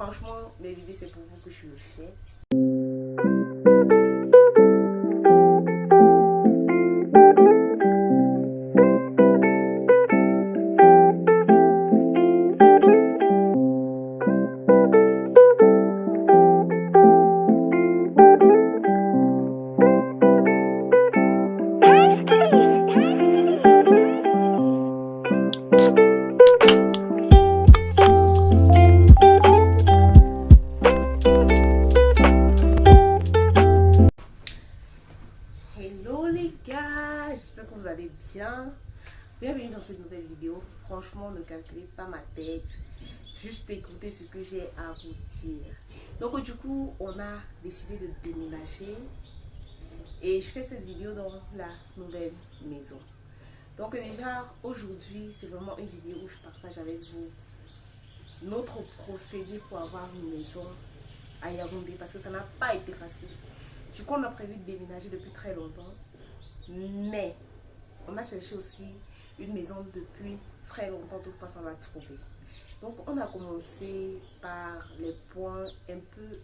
Franchement, mes bébés, c'est pour vous que je le fais. Hello les gars, j'espère que vous allez bien. Bienvenue dans cette nouvelle vidéo. Franchement, ne calculez pas ma tête, juste écoutez ce que j'ai à vous dire. Donc du coup, on a décidé de déménager et je fais cette vidéo dans la nouvelle maison. Donc déjà, aujourd'hui, c'est vraiment une vidéo où je partage avec vous notre procédé pour avoir une maison à Yaoundé parce que ça n'a pas été facile. Du coup, on a prévu de déménager depuis très longtemps, mais on a cherché aussi une maison depuis très longtemps, toutefois ça va trouver. Donc, on a commencé par les points un peu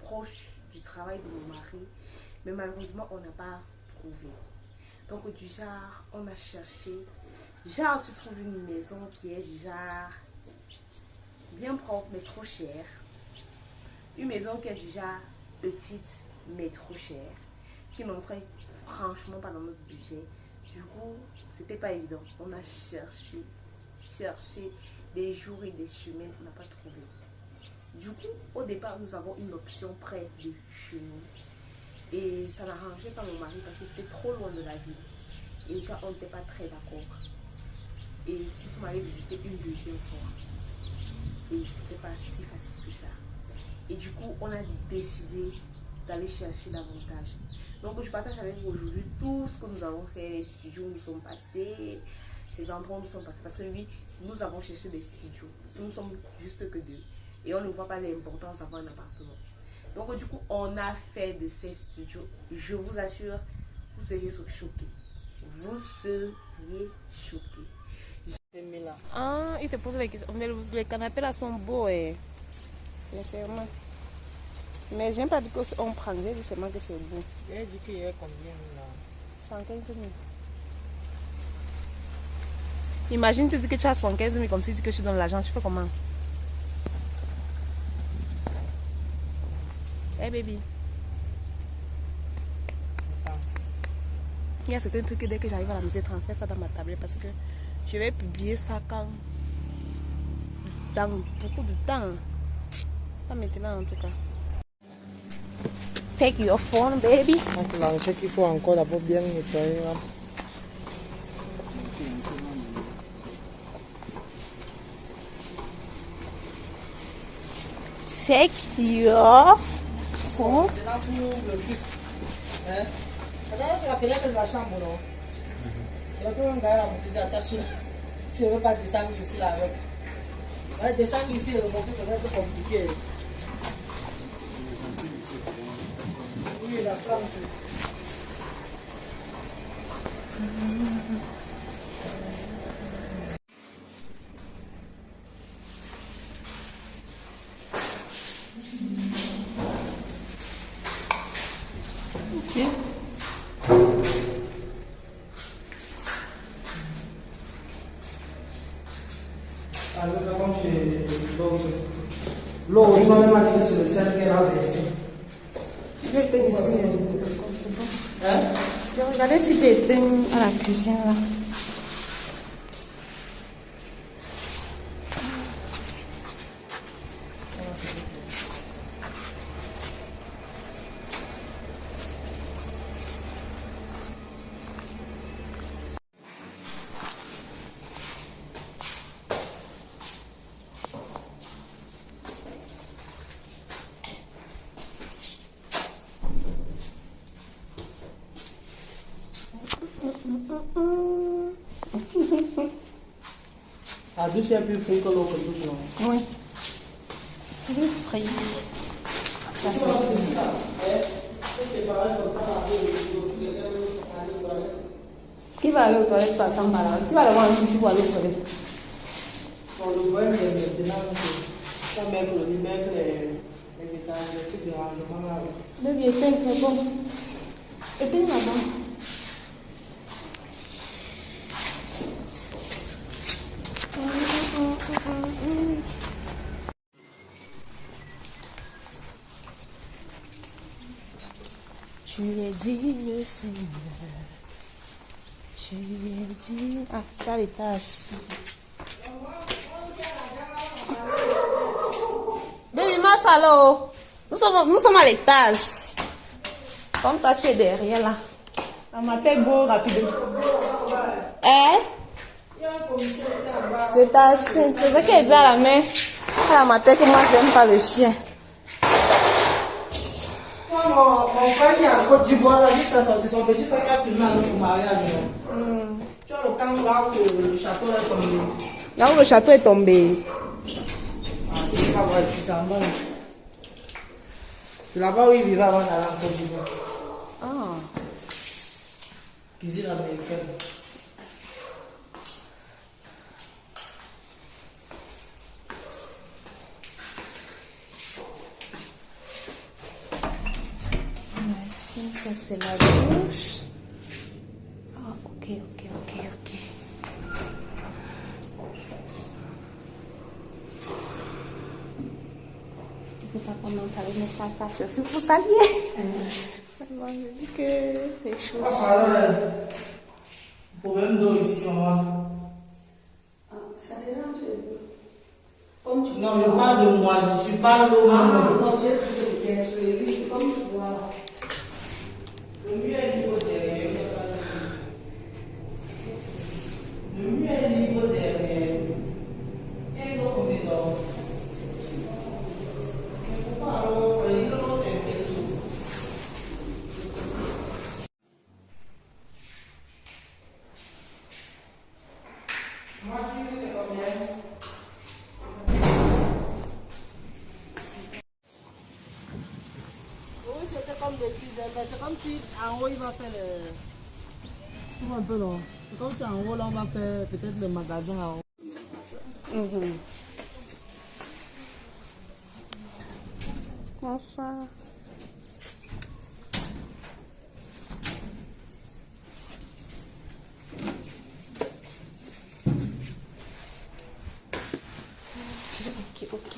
proches du travail de mon mari, mais malheureusement, on n'a pas trouvé. Donc, du genre, on a cherché, genre, tu trouves une maison qui est du genre bien propre, mais trop chère. Une maison qui est du genre petite, mais trop cher, qui n'entrait franchement pas dans notre budget. Du coup, c'était pas évident. On a cherché des jours et des semaines, on n'a pas trouvé. Du coup, au départ, nous avons une option près de chez nous. Et ça n'arrangeait pas mon mari parce que c'était trop loin de la ville. Et déjà, on n'était pas très d'accord. Et nous sommes allés visiter une deuxième fois. Et c'était pas si facile que ça. Et du coup, on a décidé d'aller chercher davantage. Donc je partage avec vous aujourd'hui tout ce que nous avons fait, les studios où nous sommes passés, les endroits où nous sommes passés. Parce que oui, nous avons cherché des studios. Nous sommes juste que deux. Et on ne voit pas l'importance d'avoir un appartement. Donc du coup, on a fait de ces studios. Je vous assure, vous seriez choqués. Vous seriez choqués. Ah, il te pose la question. Mais les canapés là sont beaux, sincèrement. Mais je n'aime pas dire qu'on prend, j'ai dit seulement que c'est beau. Il a dit qu'il y a combien là? 115 000. Imagine, tu dis que tu as 115 000 comme si tu dis que je te donne l'argent, tu fais comment? Hey baby. Attends. Il y a certains trucs que dès que j'arrive à la maison, transfère ça dans ma tablette parce que je vais publier ça quand dans beaucoup de temps. Pas maintenant en tout cas. Take your phone, baby. Donc là, je sais qu'il faut encore d'abord bien nettoyer là. Take your phone. C'est la fenêtre de la chambre, non? Il y a tout un gars là, vous dites attention. Si on ne veut pas descendre ici là avec. Ouais, descendre ici, le monter peut-être compliqué. Oui, la flamme. Ok. L'eau, il faut même aller sur le cercle qui est là ici. Je vais éteindre ici. Je vais regarder si j'ai éteint à la cuisine là. La douche est plus frais que l'eau que douche, non? Oui. C'est frais. Qui va aller aux toilettes par exemple? Qui va aller voir un souci pour aller aux toilettes? Bon, le voile est maintenant. Ça met que les étages, les trucs de rangement là. Baby, éteins, c'est bon. Éteins maman. Tu es digne, Seigneur. Tu es digne. Ah, ça, les tâches. Baby, marche alors. Nous sommes à l'étage. Comme toi, tu es derrière là. On m'appelle go rapidement. Eh? Je t'assure. C'est ça qu'elle dit à la main. Elle m'a dit que moi, j'aime pas le chien. Mon frère qui est en Côte d'Ivoire, là, jusqu'à sortir son petit frère qui a filmé à notre mariage. Tu as le camp là où le château est tombé. Là où le château est tombé. Ah, tu peux pas voir ici, c'est en bas. C'est là-bas où il vivait avant d'aller en Côte d'Ivoire. Ah. Cuisine américaine. Ça c'est la douche. Ah, ok. Il faut pas qu'on entende, mais ça aussi pour s'allier. Vraiment, je dis que c'est chaud. Problème d'eau ici, maman. Ça dérange. Comme tu Non, je parle de moi, je suis pas l'eau, maman. Non, j'ai pris le sur les vies, comme tu vois. Le mur est libre derrière. Le mur est libre derrière. Il y a une autre maison. Mais pourquoi alors ça dit que l'eau c'est quelque chose? Moi je dis que c'est combien? Oui, c'était comme des petits, mais c'est comme si en haut il va faire le. Tu vois un peu non? C'est comme si en haut là on va faire peut-être le magasin en haut. Bonsoir. Ok.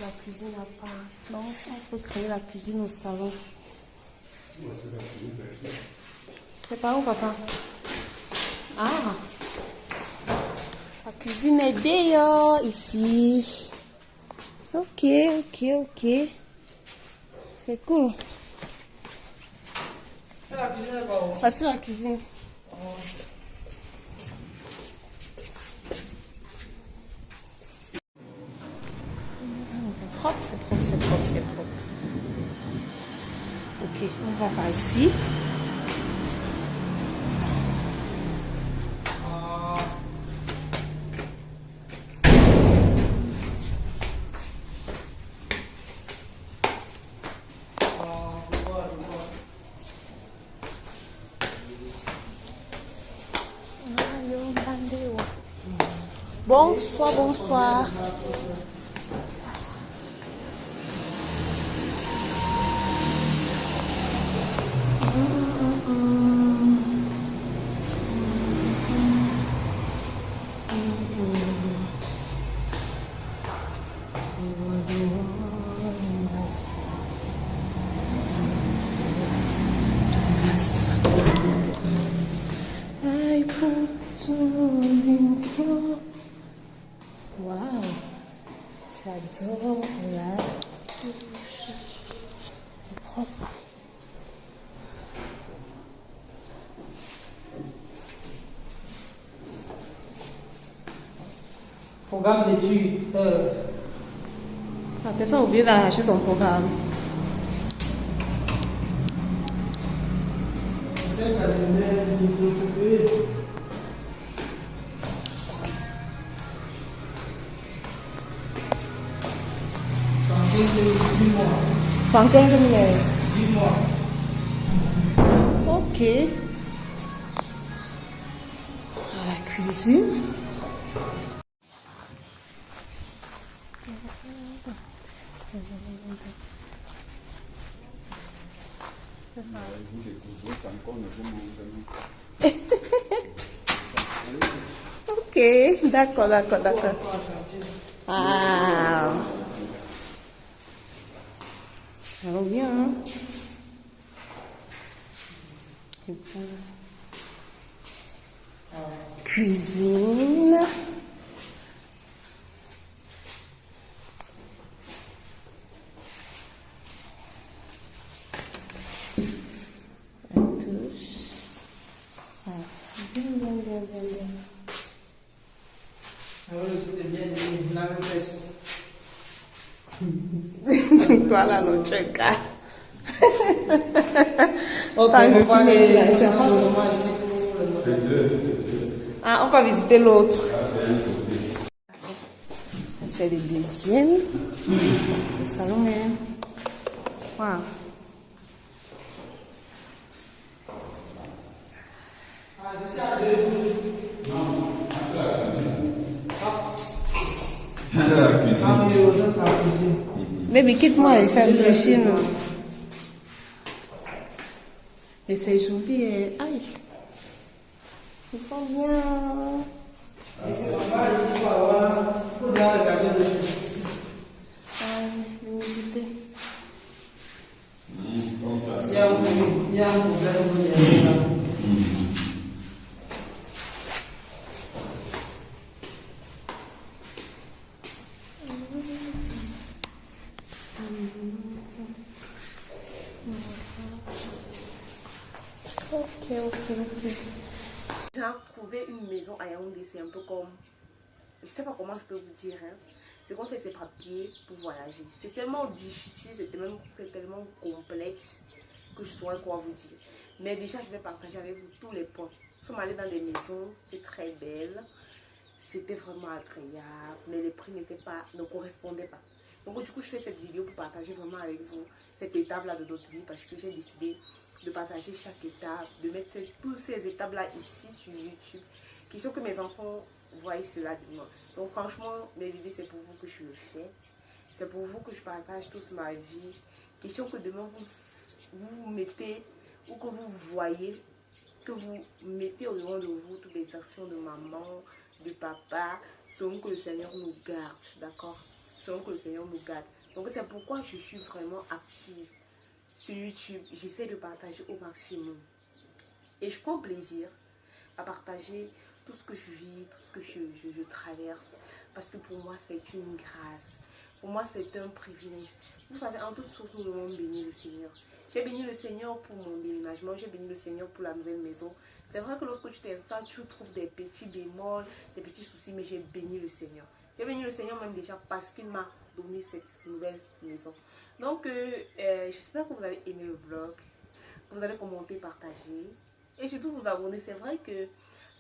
La cuisine n'a pas. Donc, on peut créer la cuisine au salon. C'est pas où, papa? Ah! La cuisine est dehors, ici. Ok. C'est cool. La cuisine est pas où? Ah, c'est la cuisine. C'est propre. Ok, on va par ici. Bonsoir. Wow, j'adore la douche. Propre. Programme d'études. La personne a oublié d'arracher son programme. Pendant 15 minutes. Ok. À la cuisine. Ok, d'accord. Ah, ça va bien. Hein? Cuisine. La touche. Ah, bien. C'était bien dit, la même fesse. Toi là, non, tu es gars. Ok, on va aller la chambre. Ah, on va visiter l'autre. C'est le deuxième. Le salon est. Wow. Baby, quitte-moi et faire une cuisine. Et c'est joli. Aïe. Ils sont bien. L'humidité. Il y a un problème. Ok. J'ai trouvé une maison à Yaoundé, c'est un peu comme, je sais pas comment je peux vous dire, hein. C'est qu'on fait ses papiers pour voyager. C'est tellement difficile, c'est tellement complexe que je saurais quoi vous dire. Mais déjà, je vais partager avec vous tous les points. Nous sommes allés dans des maisons, c'est très belle, c'était vraiment agréable, mais les prix ne correspondaient pas. Donc du coup, je fais cette vidéo pour partager vraiment avec vous cette étape-là de notre vie parce que j'ai décidé de partager chaque étape, de mettre toutes ces étapes-là ici sur YouTube, question que mes enfants voient cela de moi. Donc franchement, mes vidéos, c'est pour vous que je le fais. C'est pour vous que je partage toute ma vie. Question que demain, vous mettez, ou que vous voyez, que vous mettez au devant de vous toutes les actions de maman, de papa, selon que le Seigneur nous garde, d'accord? Selon que le Seigneur nous garde. Donc c'est pourquoi je suis vraiment active sur YouTube. J'essaie de partager au maximum. Et je prends plaisir à partager tout ce que je vis, tout ce que je traverse. Parce que pour moi, c'est une grâce. Pour moi, c'est un privilège. Vous savez, en toute chose, nous devons bénir le Seigneur. J'ai béni le Seigneur pour mon déménagement. J'ai béni le Seigneur pour la nouvelle maison. C'est vrai que lorsque tu t'installes, tu trouves des petits bémols, des petits soucis, mais j'ai béni le Seigneur. J'ai béni le Seigneur même déjà parce qu'il m'a donné cette nouvelle maison. Donc, j'espère que vous allez aimer le vlog. Vous allez commenter, partager. Et surtout vous abonner. C'est vrai que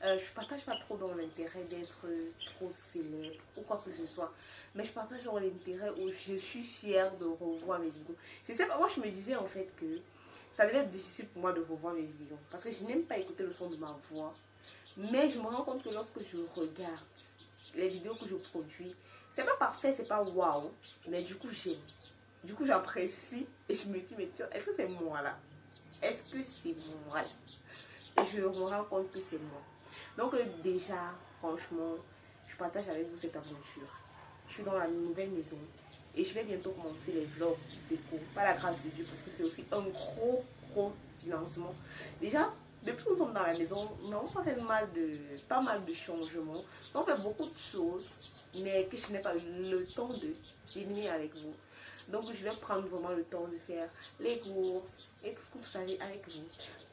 je ne partage pas trop dans l'intérêt d'être trop célèbre ou quoi que ce soit. Mais je partage dans l'intérêt où je suis fière de revoir mes vidéos. Je sais pas, moi je me disais en fait que ça devait être difficile pour moi de revoir mes vidéos. Parce que je n'aime pas écouter le son de ma voix. Mais je me rends compte que lorsque je regarde les vidéos que je produis, c'est pas parfait, c'est pas waouh. Mais du coup j'aime. Du coup j'apprécie et je me dis, mais tiens, est-ce que c'est moi là? Est-ce que c'est moi? Et je me rends compte que c'est moi. Donc déjà, franchement, je partage avec vous cette aventure. Je suis dans la nouvelle maison et je vais bientôt commencer les vlogs déco. Par la grâce de Dieu, parce que c'est aussi un gros financement. Déjà, depuis que nous sommes dans la maison, nous avons pas mal de changements. On fait beaucoup de choses, mais que je n'ai pas eu le temps de terminer avec vous. Donc je vais prendre vraiment le temps de faire les courses et tout ce que vous savez avec vous.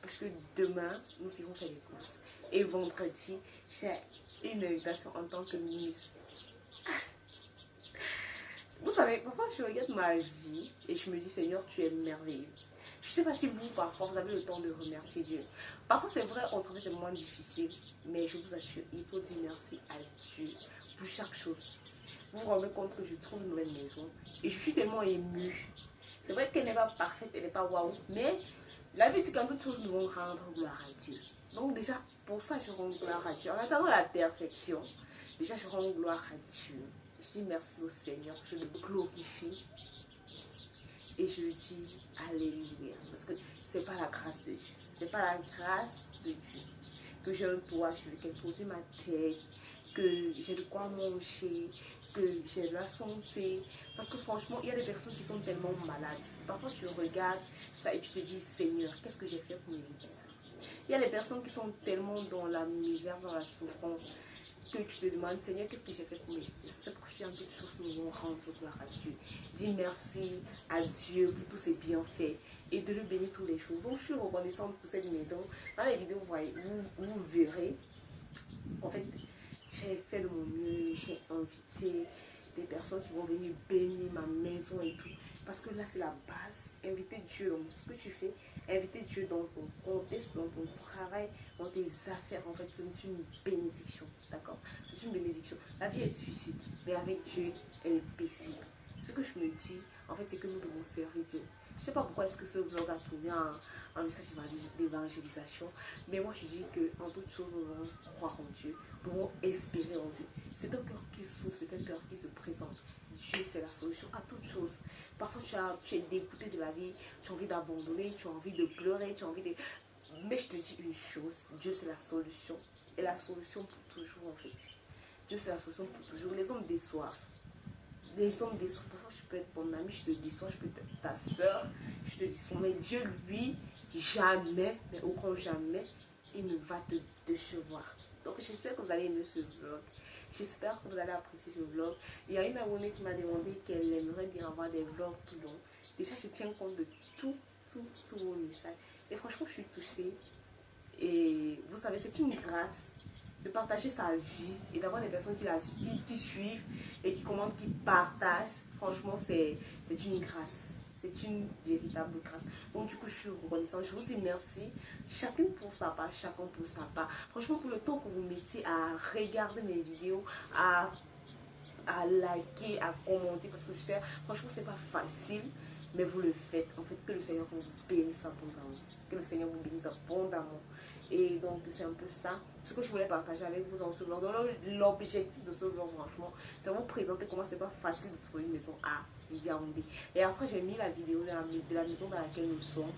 Parce que demain, nous irons faire les courses. Et vendredi, j'ai une invitation en tant que ministre. Vous savez, parfois je regarde ma vie et je me dis, Seigneur, tu es merveilleux. Je Je ne sais pas si vous, parfois, vous avez le temps de remercier Dieu. Parfois, c'est vrai, on traverse des moments difficiles, mais je vous assure, il faut dire merci à Dieu pour chaque chose. Vous vous rendez compte que je trouve une nouvelle maison et je suis tellement émue. C'est vrai qu'elle n'est pas parfaite, elle n'est pas waouh, mais la vie dit qu'en toute chose, nous allons rendre gloire à Dieu. Donc déjà, pour ça, je rends gloire à Dieu. En attendant la perfection, déjà, je rends gloire à Dieu. Je dis merci au Seigneur, je le glorifie. Et je dis Alléluia. Parce que c'est pas la grâce de Dieu. C'est pas la grâce de Dieu. Que j'ai un toit sur lequel poser ma tête, que j'ai de quoi manger, que j'ai de la santé. Parce que franchement, il y a des personnes qui sont tellement malades. Parfois, tu regardes ça et tu te dis, Seigneur, qu'est-ce que j'ai fait pour mériter ça? Il y a des personnes qui sont tellement dans la misère, dans la souffrance, que tu te demandes, Seigneur, qu'est-ce que j'ai fait pour mériter ça? C'est pourquoi je dis en toute chose, nous allons rendre gloire à Dieu. Dis merci à Dieu pour tous ses bienfaits et de le bénir tous les jours. Donc, je suis reconnaissante pour cette maison. Dans les vidéos, vous verrez, en fait, j'ai fait de mon mieux, j'ai invité des personnes qui vont venir bénir ma maison et tout. Parce que là, c'est la base. Inviter Dieu dans ce que tu fais. Inviter Dieu dans ton contexte, dans ton travail, dans tes affaires. En fait, c'est une bénédiction. D'accord? C'est une bénédiction. La vie est difficile, mais avec Dieu, elle est paisible. Ce que je me dis, en fait, c'est que nous devons servir Dieu. Je ne sais pas pourquoi est-ce que ce vlog a tourné un message d'évangélisation, mais moi je dis qu'en toute chose, nous devons croire en Dieu, nous devons espérer en Dieu. C'est un cœur qui s'ouvre, c'est un cœur qui se présente. Dieu, c'est la solution à toute chose. Parfois, tu es dégoûté de la vie, tu as envie d'abandonner, tu as envie de pleurer, tu as envie de... Mais je te dis une chose, Dieu, c'est la solution. Et la solution pour toujours, en fait. Dieu, c'est la solution pour toujours. Les hommes déçoivent. Les hommes déçoivent. Parfois, je peux être ton ami, je te déçois, je peux être ta soeur, je te déçois. Mais Dieu, lui, jamais, mais au grand jamais, il ne va te décevoir. Donc, j'espère que vous allez aimer ce vlog. J'espère que vous allez apprécier ce vlog. Il y a une abonnée qui m'a demandé qu'elle aimerait bien avoir des vlogs plus longs. Déjà, je tiens compte de tous vos messages. Et franchement, je suis touchée. Et vous savez, c'est une grâce de partager sa vie et d'avoir des personnes qui suivent et qui commentent, qui partagent. Franchement, c'est une grâce. C'est une véritable grâce. Donc du coup, je suis reconnaissante. Je vous dis merci. Chacune pour sa part, chacun pour sa part. Franchement, pour le temps que vous mettez à regarder mes vidéos, à liker, à commenter, parce que je sais, franchement, c'est pas facile, mais vous le faites. En fait, que le Seigneur vous bénisse abondamment. Que le Seigneur vous bénisse abondamment. Et donc, c'est un peu ça, ce que je voulais partager avec vous dans ce vlog. L'objectif de ce vlog, franchement, c'est vous présenter comment c'est pas facile de trouver une maison à Yaoundé. Et après, j'ai mis la vidéo de la maison dans laquelle nous sommes.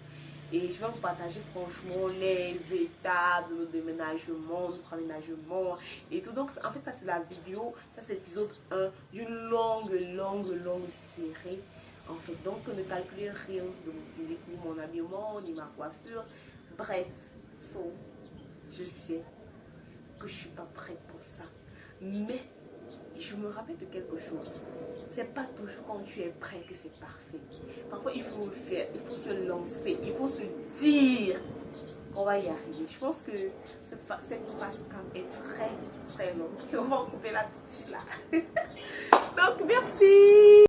Et je vais vous partager franchement les étapes de notre déménagement, notre aménagement et tout. Donc, en fait, ça c'est la vidéo, ça c'est l'épisode 1 d'une longue série. En fait, donc ne calculez rien de mon physique, ni mon habillement, ni ma coiffure. Bref, je sais que je ne suis pas prête pour ça. Mais je me rappelle de quelque chose. C'est pas toujours quand tu es prêt que c'est parfait. Parfois, il faut le faire, il faut se lancer, il faut se dire qu'on va y arriver. Je pense que cette phase est très longue. On va couper là tout de suite là. Donc, merci.